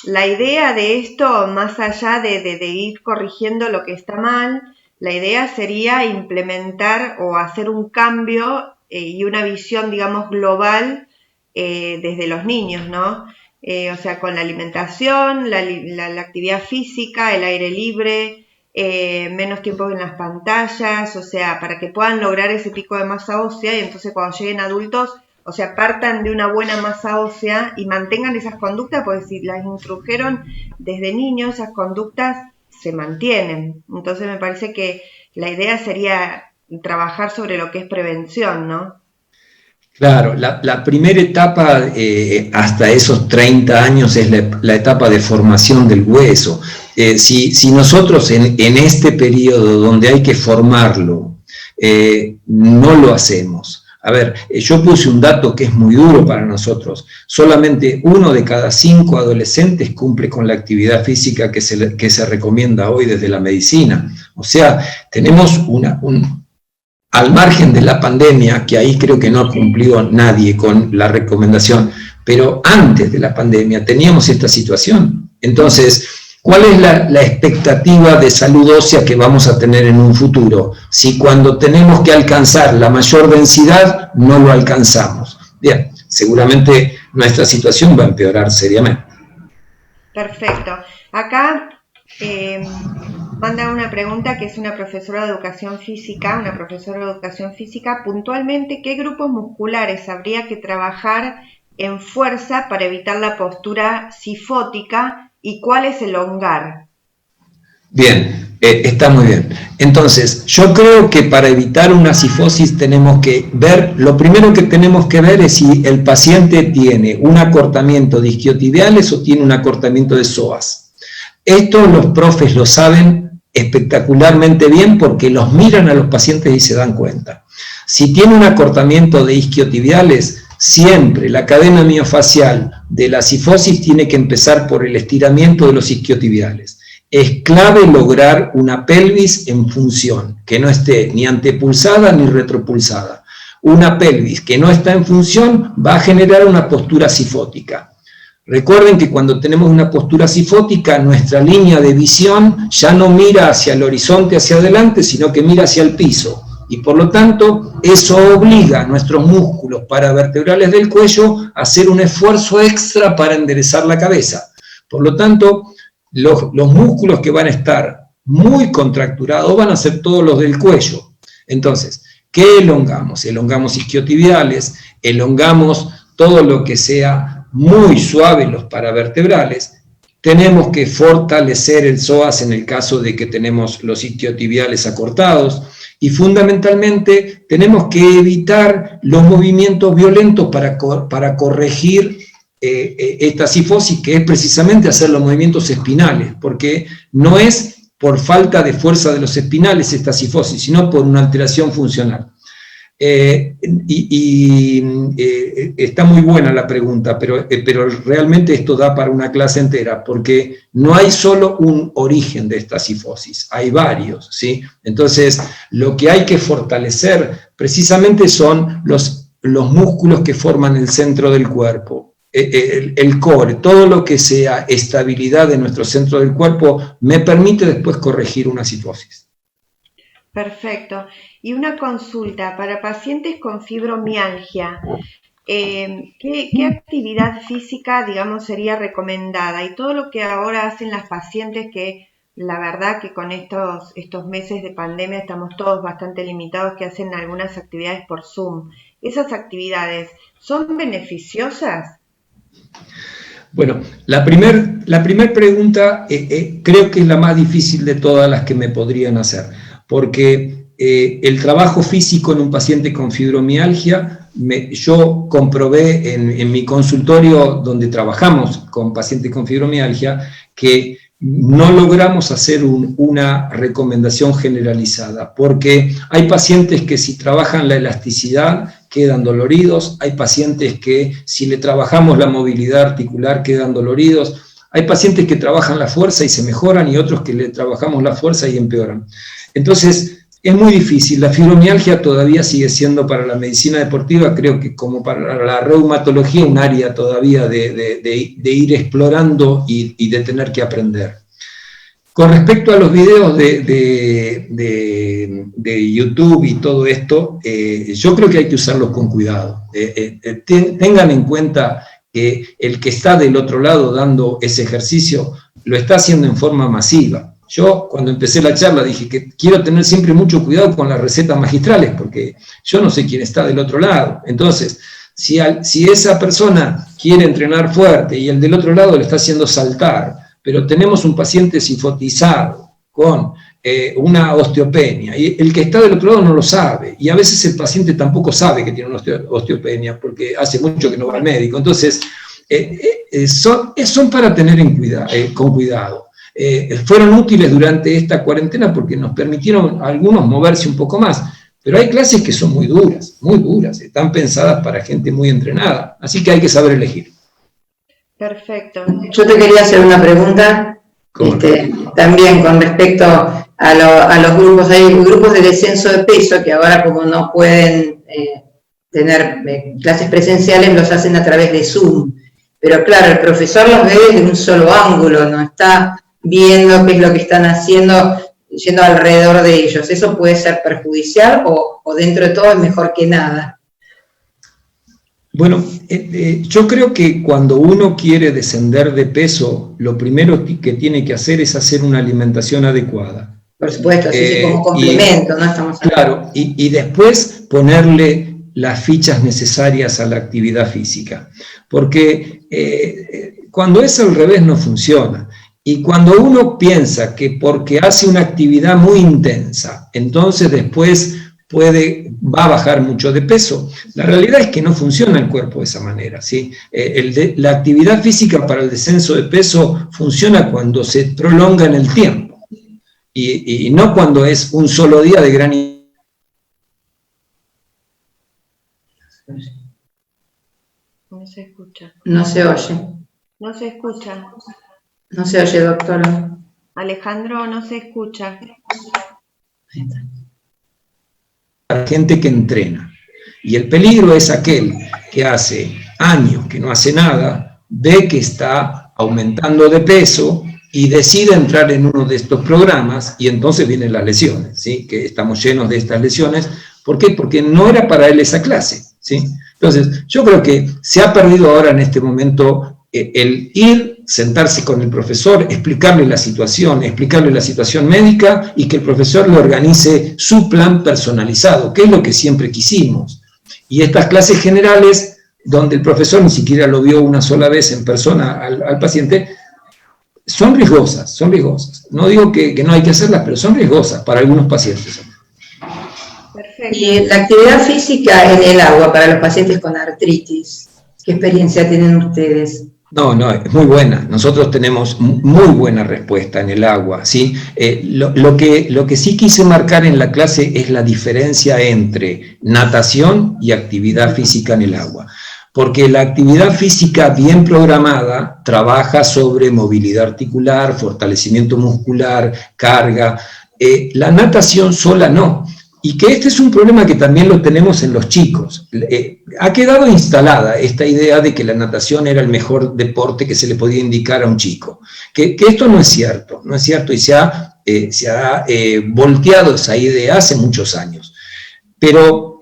la idea de esto, más allá de ir corrigiendo lo que está mal, la idea sería implementar o hacer un cambio y una visión, digamos, global desde los niños, ¿no? O sea, con la alimentación, la actividad física, el aire libre, menos tiempo en las pantallas, o sea, para que puedan lograr ese pico de masa ósea y entonces cuando lleguen adultos, o sea, partan de una buena masa ósea y mantengan esas conductas, porque si las introdujeron desde niños, esas conductas se mantienen. Entonces me parece que la idea sería trabajar sobre lo que es prevención, ¿no? Claro, la primera etapa hasta esos 30 años es la etapa de formación del hueso. Si nosotros en este periodo donde hay que formarlo, no lo hacemos. A ver, yo puse un dato que es muy duro para nosotros. Solamente 1 de cada 5 adolescentes cumple con la actividad física que se recomienda hoy desde la medicina. O sea, tenemos al margen de la pandemia, que ahí creo que no ha cumplido nadie con la recomendación, pero antes de la pandemia teníamos esta situación. Entonces, ¿cuál es la expectativa de salud ósea que vamos a tener en un futuro? Si cuando tenemos que alcanzar la mayor densidad, no lo alcanzamos. Bien, seguramente nuestra situación va a empeorar seriamente. Perfecto. Acá manda una pregunta que es una profesora de educación física, puntualmente, ¿qué grupos musculares habría que trabajar en fuerza para evitar la postura cifótica y cuál es elongar? Bien, está muy bien. Entonces, yo creo que para evitar una cifosis tenemos que ver, lo primero que tenemos que ver es si el paciente tiene un acortamiento de isquiotibiales o tiene un acortamiento de psoas. Esto los profes lo saben espectacularmente bien porque los miran a los pacientes y se dan cuenta. Si tiene un acortamiento de isquiotibiales, siempre la cadena miofacial de la cifosis tiene que empezar por el estiramiento de los isquiotibiales. Es clave lograr una pelvis en función, que no esté ni antepulsada ni retropulsada. Una pelvis que no está en función va a generar una postura cifótica. Recuerden que cuando tenemos una postura cifótica, nuestra línea de visión ya no mira hacia el horizonte, hacia adelante, sino que mira hacia el piso. Y por lo tanto, eso obliga a nuestros músculos paravertebrales del cuello a hacer un esfuerzo extra para enderezar la cabeza. Por lo tanto, los músculos que van a estar muy contracturados van a ser todos los del cuello. Entonces, ¿qué elongamos? Elongamos isquiotibiales, elongamos todo lo que sea muy suave los paravertebrales. Tenemos que fortalecer el psoas en el caso de que tenemos los isquiotibiales acortados y fundamentalmente tenemos que evitar los movimientos violentos para corregir esta cifosis, que es precisamente hacer los movimientos espinales, porque no es por falta de fuerza de los espinales esta cifosis, sino por una alteración funcional. Está muy buena la pregunta, pero realmente esto da para una clase entera, porque no hay solo un origen de esta cifosis, hay varios, ¿sí? Entonces, lo que hay que fortalecer precisamente son los músculos que forman el centro del cuerpo, el core, todo lo que sea estabilidad de nuestro centro del cuerpo me permite después corregir una cifosis. Perfecto. Y una consulta para pacientes con fibromialgia. ¿Qué actividad física, digamos, sería recomendada? Y todo lo que ahora hacen las pacientes, que la verdad que con estos meses de pandemia estamos todos bastante limitados, que hacen algunas actividades por Zoom. ¿Esas actividades son beneficiosas? Bueno, la primer pregunta creo que es la más difícil de todas las que me podrían hacer, porque el trabajo físico en un paciente con fibromialgia, yo comprobé en mi consultorio donde trabajamos con pacientes con fibromialgia que no logramos hacer una recomendación generalizada, porque hay pacientes que si trabajan la elasticidad quedan doloridos, hay pacientes que si le trabajamos la movilidad articular quedan doloridos, hay pacientes que trabajan la fuerza y se mejoran y otros que le trabajamos la fuerza y empeoran. Entonces, es muy difícil. La fibromialgia todavía sigue siendo para la medicina deportiva, creo que como para la reumatología, un área todavía de ir explorando y de tener que aprender. Con respecto a los videos de YouTube y todo esto, yo creo que hay que usarlos con cuidado. Tengan en cuenta que el que está del otro lado dando ese ejercicio lo está haciendo en forma masiva. Yo, cuando empecé la charla, dije que quiero tener siempre mucho cuidado con las recetas magistrales, porque yo no sé quién está del otro lado. Entonces, si esa persona quiere entrenar fuerte y el del otro lado le está haciendo saltar, pero tenemos un paciente sifotizado con una osteopenia, y el que está del otro lado no lo sabe, y a veces el paciente tampoco sabe que tiene una osteopenia, porque hace mucho que no va al médico. Entonces, son para tener con cuidado. Fueron útiles durante esta cuarentena porque nos permitieron a algunos moverse un poco más, pero hay clases que son muy duras, están pensadas para gente muy entrenada, así que hay que saber elegir. Perfecto. Yo te quería hacer una pregunta, también con respecto a los grupos. Hay grupos de descenso de peso que ahora, como no pueden tener clases presenciales, los hacen a través de Zoom, pero claro, el profesor los ve desde un solo ángulo, no está viendo qué es lo que están haciendo, yendo alrededor de ellos. ¿Eso puede ser perjudicial o dentro de todo es mejor que nada? Bueno, yo creo que cuando uno quiere descender de peso, lo primero que tiene que hacer es hacer una alimentación adecuada. Por supuesto, así como complemento, ¿no? Estamos claro, y después ponerle las fichas necesarias a la actividad física, porque cuando es al revés no funciona. Y cuando uno piensa que porque hace una actividad muy intensa, entonces después va a bajar mucho de peso, la realidad es que no funciona el cuerpo de esa manera, ¿sí? La actividad física para el descenso de peso funciona cuando se prolonga en el tiempo, y no cuando es un solo día de gran... No se escucha. No se oye. No se escucha. No se oye, doctora. Alejandro, no se escucha. La gente que entrena. Y el peligro es aquel que hace años que no hace nada, ve que está aumentando de peso y decide entrar en uno de estos programas y entonces vienen las lesiones, ¿sí? Que estamos llenos de estas lesiones. ¿Por qué? Porque no era para él esa clase, ¿sí? Entonces, yo creo que se ha perdido ahora en este momento el ir, sentarse con el profesor, explicarle la situación médica y que el profesor le organice su plan personalizado, que es lo que siempre quisimos. Y estas clases generales, donde el profesor ni siquiera lo vio una sola vez en persona al paciente, son riesgosas. No digo que no hay que hacerlas, pero son riesgosas para algunos pacientes. Perfecto. Y la actividad física en el agua para los pacientes con artritis, ¿qué experiencia tienen ustedes? No, es muy buena. Nosotros tenemos muy buena respuesta en el agua, ¿sí? Lo que sí quise marcar en la clase es la diferencia entre natación y actividad física en el agua. Porque la actividad física bien programada trabaja sobre movilidad articular, fortalecimiento muscular, carga. La natación sola no. Y que este es un problema que también lo tenemos en los chicos. Ha quedado instalada esta idea de que la natación era el mejor deporte que se le podía indicar a un chico. Que esto no es cierto, y se ha volteado esa idea hace muchos años. Pero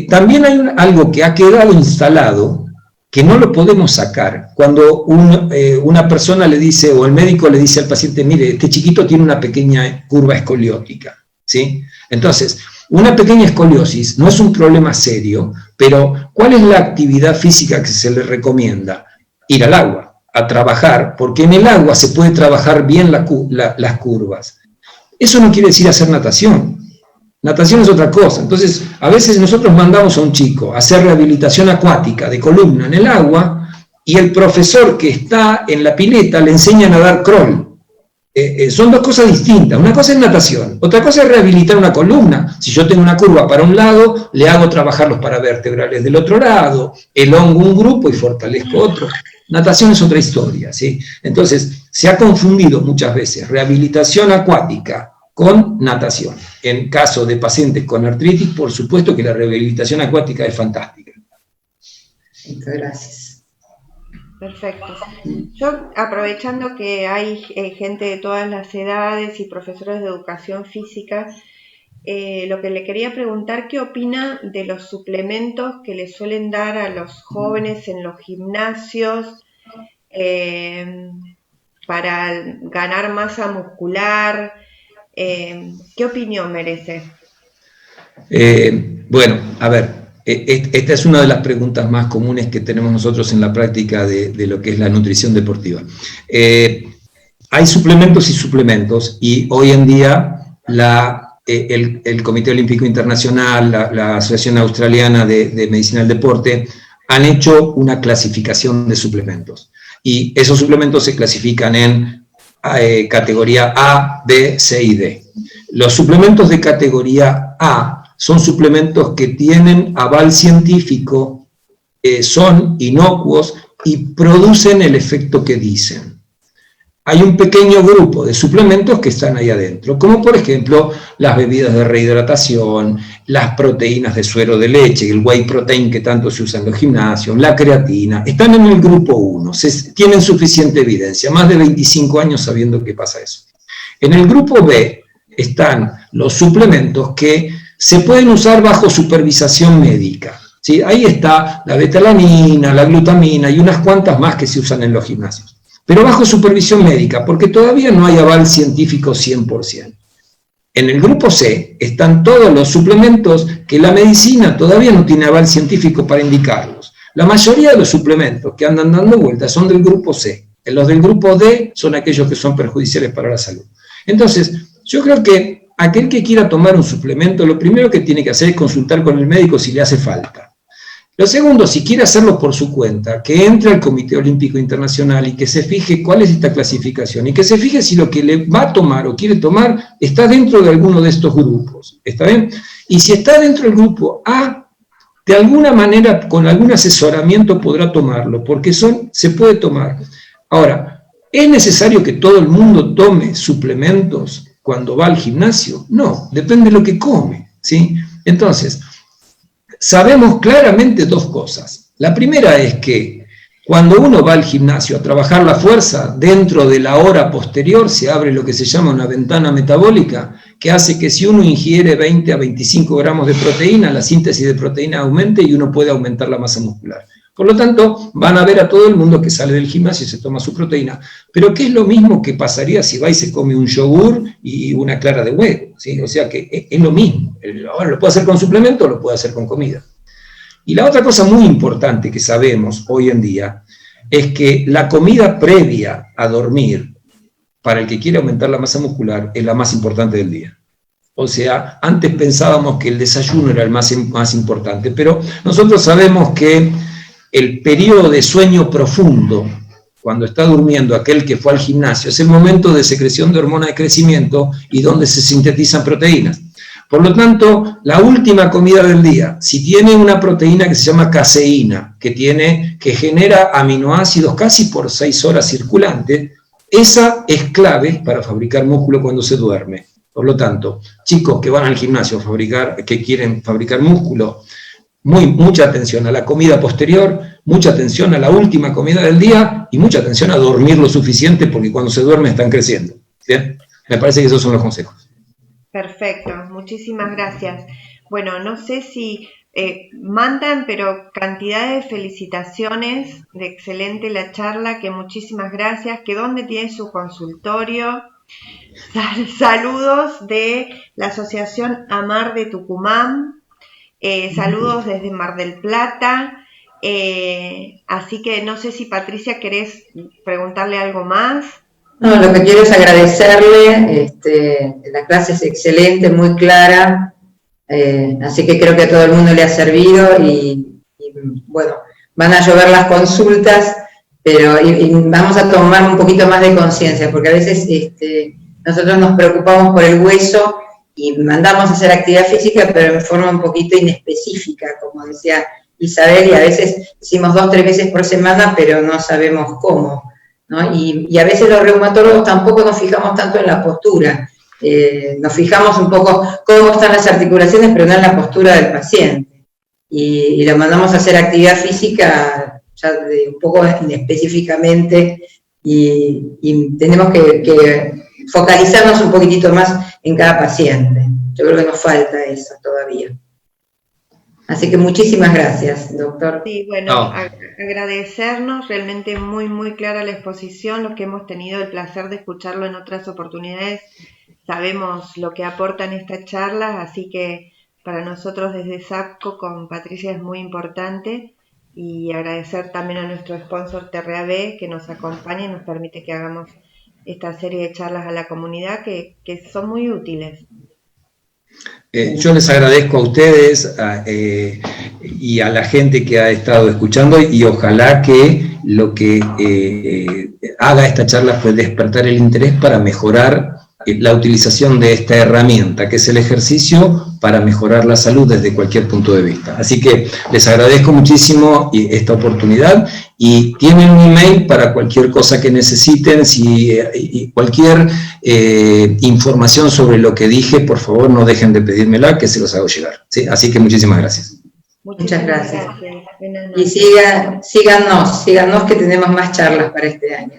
también hay algo que ha quedado instalado que no lo podemos sacar. Cuando una persona le dice, o el médico le dice al paciente, mire, este chiquito tiene una pequeña curva escoliótica, ¿sí? Entonces, una pequeña escoliosis no es un problema serio, pero ¿cuál es la actividad física que se le recomienda? Ir al agua, a trabajar, porque en el agua se puede trabajar bien las curvas. Eso no quiere decir hacer natación. Natación es otra cosa. Entonces, a veces nosotros mandamos a un chico a hacer rehabilitación acuática de columna en el agua y el profesor que está en la pileta le enseña a nadar crawl. son dos cosas distintas. Una cosa es natación, otra cosa es rehabilitar una columna. Si yo tengo una curva para un lado, le hago trabajar los paravertebrales del otro lado, elongo un grupo y fortalezco otro. Natación es otra historia, ¿sí? Entonces, se ha confundido muchas veces rehabilitación acuática con natación. En caso de pacientes con artritis, por supuesto que la rehabilitación acuática es fantástica. Muchas gracias. Perfecto. Yo, aprovechando que hay gente de todas las edades y profesores de educación física, lo que le quería preguntar, ¿qué opina de los suplementos que le suelen dar a los jóvenes en los gimnasios para ganar masa muscular? ¿Qué opinión merece? Bueno, a ver. Esta es una de las preguntas más comunes que tenemos nosotros en la práctica de lo que es la nutrición deportiva. Hay suplementos y suplementos, y hoy en día el Comité Olímpico Internacional, la Asociación Australiana de Medicina del Deporte, han hecho una clasificación de suplementos. Y esos suplementos se clasifican en categoría A, B, C y D. Los suplementos de categoría A son suplementos que tienen aval científico, son inocuos y producen el efecto que dicen. Hay un pequeño grupo de suplementos que están ahí adentro, como por ejemplo las bebidas de rehidratación, las proteínas de suero de leche, el whey protein que tanto se usa en los gimnasios, la creatina, están en el grupo 1, tienen suficiente evidencia, más de 25 años sabiendo que pasa eso. En el grupo B están los suplementos que se pueden usar bajo supervisación médica, ¿sí? Ahí está la betalanina, la glutamina y unas cuantas más que se usan en los gimnasios. Pero bajo supervisión médica, porque todavía no hay aval científico 100%. En el grupo C están todos los suplementos que la medicina todavía no tiene aval científico para indicarlos. La mayoría de los suplementos que andan dando vueltas son del grupo C. Los del grupo D son aquellos que son perjudiciales para la salud. Entonces, yo creo que aquel que quiera tomar un suplemento, lo primero que tiene que hacer es consultar con el médico si le hace falta. Lo segundo, si quiere hacerlo por su cuenta, que entre al Comité Olímpico Internacional y que se fije cuál es esta clasificación, y que se fije si lo que le va a tomar o quiere tomar está dentro de alguno de estos grupos, ¿está bien? Y si está dentro del grupo A, de alguna manera, con algún asesoramiento podrá tomarlo, porque se puede tomar. Ahora, ¿es necesario que todo el mundo tome suplementos cuando va al gimnasio? No, depende de lo que come, ¿sí? Entonces, sabemos claramente dos cosas. La primera es que cuando uno va al gimnasio a trabajar la fuerza, dentro de la hora posterior se abre lo que se llama una ventana metabólica, que hace que si uno ingiere 20 a 25 gramos de proteína, la síntesis de proteína aumente y uno puede aumentar la masa muscular. Por lo tanto, van a ver a todo el mundo que sale del gimnasio y se toma su proteína. Pero ¿qué es lo mismo que pasaría si va y se come un yogur y una clara de huevo? ¿Sí? O sea que es lo mismo. Ahora, ¿lo puede hacer con suplemento o lo puede hacer con comida? Y la otra cosa muy importante que sabemos hoy en día es que la comida previa a dormir, para el que quiere aumentar la masa muscular, es la más importante del día. O sea, antes pensábamos que el desayuno era el más importante, pero nosotros sabemos que el periodo de sueño profundo, cuando está durmiendo aquel que fue al gimnasio, es el momento de secreción de hormona de crecimiento y donde se sintetizan proteínas. Por lo tanto, la última comida del día, si tiene una proteína que se llama caseína, que genera aminoácidos casi por 6 horas circulantes, esa es clave para fabricar músculo cuando se duerme. Por lo tanto, chicos que van al gimnasio que quieren fabricar músculo, mucha atención a la comida posterior, mucha atención a la última comida del día y mucha atención a dormir lo suficiente porque cuando se duerme están creciendo. ¿Sí? Me parece que esos son los consejos. Perfecto, muchísimas gracias. Bueno, no sé si mandan, pero cantidad de felicitaciones, de excelente la charla, que muchísimas gracias, que dónde tiene su consultorio. Saludos de la Asociación AMAR de Tucumán, saludos desde Mar del Plata, así que no sé si Patricia querés preguntarle algo más. No, lo que quiero es agradecerle, la clase es excelente, muy clara, así que creo que a todo el mundo le ha servido y bueno, van a llover las consultas pero y vamos a tomar un poquito más de conciencia, porque a veces nosotros nos preocupamos por el hueso y mandamos a hacer actividad física, pero en forma un poquito inespecífica, como decía Isabel, y a veces decimos 2 o 3 veces por semana, pero no sabemos cómo, ¿no? Y a veces los reumatólogos tampoco nos fijamos tanto en la postura, nos fijamos un poco cómo están las articulaciones, pero no en la postura del paciente. Y lo mandamos a hacer actividad física ya un poco específicamente, y tenemos que focalizarnos un poquitito más en cada paciente. Yo creo que nos falta eso todavía. Así que muchísimas gracias, doctor. Sí, bueno, agradecernos, realmente muy, muy clara la exposición, los que hemos tenido el placer de escucharlo en otras oportunidades, sabemos lo que aportan estas charlas, así que para nosotros desde SAPCO con Patricia es muy importante, y agradecer también a nuestro sponsor TRAB que nos acompaña y nos permite que hagamos esta serie de charlas a la comunidad que son muy útiles. Yo les agradezco a ustedes y a la gente que ha estado escuchando, y ojalá que lo que haga esta charla fue despertar el interés para mejorar la utilización de esta herramienta, que es el ejercicio, para mejorar la salud desde cualquier punto de vista. Así que les agradezco muchísimo esta oportunidad, y tienen un email para cualquier cosa que necesiten. Si cualquier información sobre lo que dije, por favor no dejen de pedírmela, que se los hago llegar, ¿sí? Así que muchísimas gracias. Muchas gracias. Y síganos que tenemos más charlas para este año.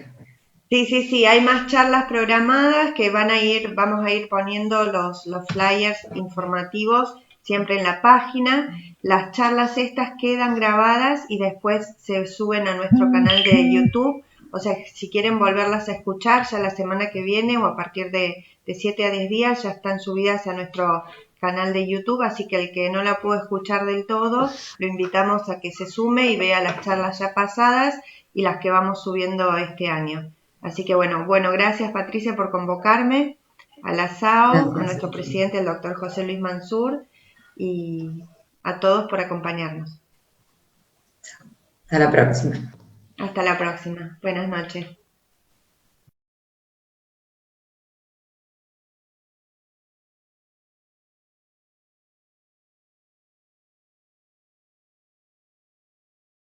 Sí, hay más charlas programadas que vamos a ir poniendo los flyers informativos siempre en la página. Las charlas estas quedan grabadas y después se suben a nuestro canal de YouTube, o sea, si quieren volverlas a escuchar ya la semana que viene o a partir de 7 a 10 días ya están subidas a nuestro canal de YouTube, así que el que no la pudo escuchar del todo, lo invitamos a que se sume y vea las charlas ya pasadas y las que vamos subiendo este año. Así que bueno, gracias Patricia por convocarme, a la SAO, a nuestro presidente, el doctor José Luis Mansur, y a todos por acompañarnos. Hasta la próxima. Hasta la próxima. Buenas noches.